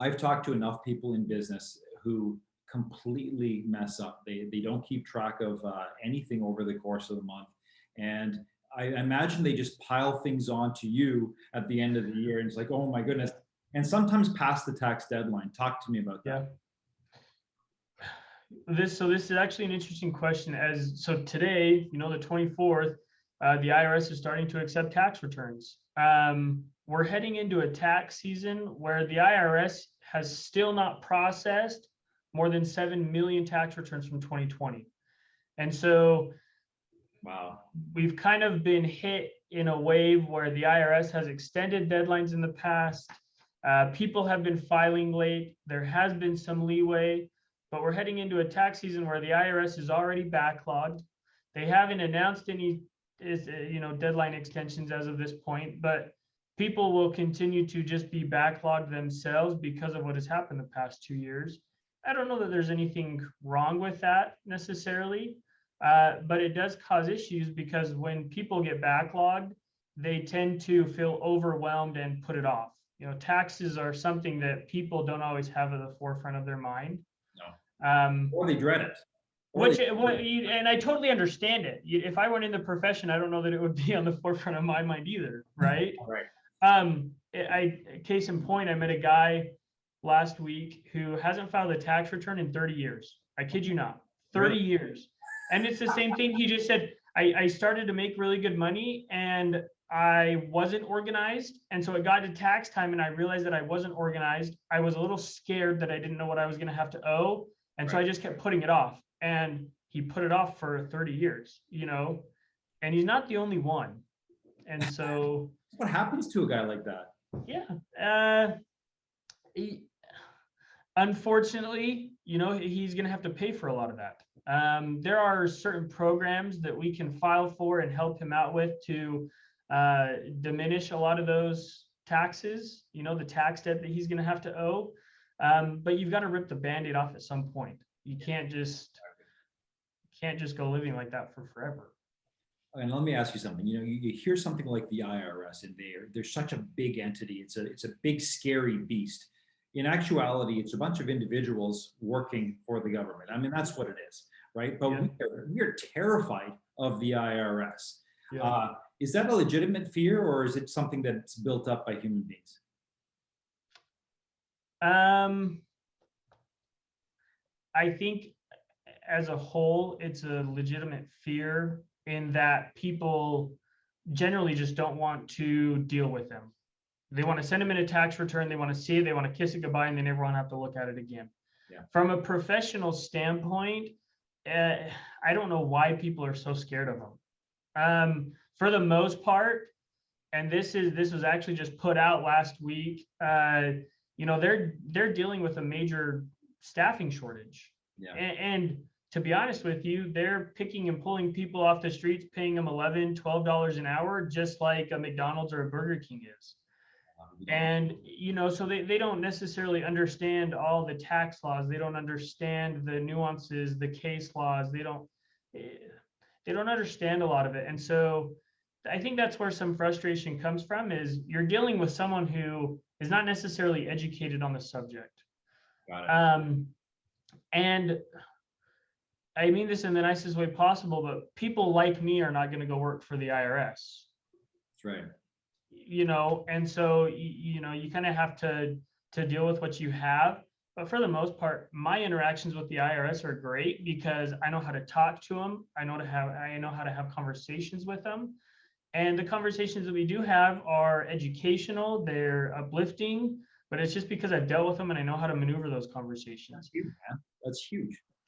I've talked to enough people in business who completely mess up. They don't keep track of anything over the course of the month. And I imagine they just pile things onto you at the end of the year. And it's like, oh my goodness. And sometimes past the tax deadline. Talk to me about that. This is actually an interesting question. So today, the 24th, the IRS is starting to accept tax returns. We're heading into a tax season where the IRS has still not processed more than 7 million tax returns from 2020. And so wow, we've kind of been hit in a wave where the IRS has extended deadlines in the past. People have been filing late. There has been some leeway, but we're heading into a tax season where the IRS is already backlogged. They haven't announced any, deadline extensions as of this point, but people will continue to just be backlogged themselves because of what has happened the past 2 years. I don't know that there's anything wrong with that necessarily, but it does cause issues because when people get backlogged, they tend to feel overwhelmed and put it off. Taxes are something that people don't always have at the forefront of their mind. No. Or they dread it. And I totally understand it. If I weren't in the profession, I don't know that it would be on the forefront of my mind either, right? Right. Case in point, I met a guy last week who hasn't filed a tax return in 30 years. I kid you not, 30 Really? years. And it's the same thing. He just said, I started to make really good money and I wasn't organized. And so it got to tax time and I realized that I wasn't organized. I was a little scared that I didn't know what I was going to have to owe. And so I just kept putting it off. And he put it off for 30 years, and he's not the only one. And so what happens to a guy like that? Yeah. Unfortunately, he's going to have to pay for a lot of that. There are certain programs that we can file for and help him out with to diminish a lot of those taxes, the tax debt that he's going to have to owe. But you've got to rip the Band-Aid off at some point. You can't just go living like that for forever. And let me ask you something. You hear something like the IRS, and they're such a big entity. It's a big, scary beast. In actuality, it's a bunch of individuals working for the government. I mean, that's what it is, right? But we are terrified of the IRS. Yeah. Is that a legitimate fear, or is it something that's built up by human beings? I think as a whole, it's a legitimate fear in that people generally just don't want to deal with them. They want to send them in a tax return. They want to see it. They want to kiss it goodbye, and they never want to have to look at it again. Yeah. From a professional standpoint, I don't know why people are so scared of them. For the most part, and this was actually just put out last week. They're dealing with a major staffing shortage. Yeah. And to be honest with you, they're picking and pulling people off the streets, paying them $11, $12 an hour, just like a McDonald's or a Burger King is. And, so they don't necessarily understand all the tax laws. They don't understand the nuances, the case laws. They don't understand a lot of it. And so I think that's where some frustration comes from, is you're dealing with someone who is not necessarily educated on the subject. Got it. And I mean this in the nicest way possible, but people like me are not going to go work for the IRS. That's right. And so, you kind of have to deal with what you have. But for the most part, my interactions with the IRS are great because I know how to talk to them. I know how to have conversations with them. And the conversations that we do have are educational, they're uplifting, but it's just because I've dealt with them and I know how to maneuver those conversations. That's huge, man. That's huge.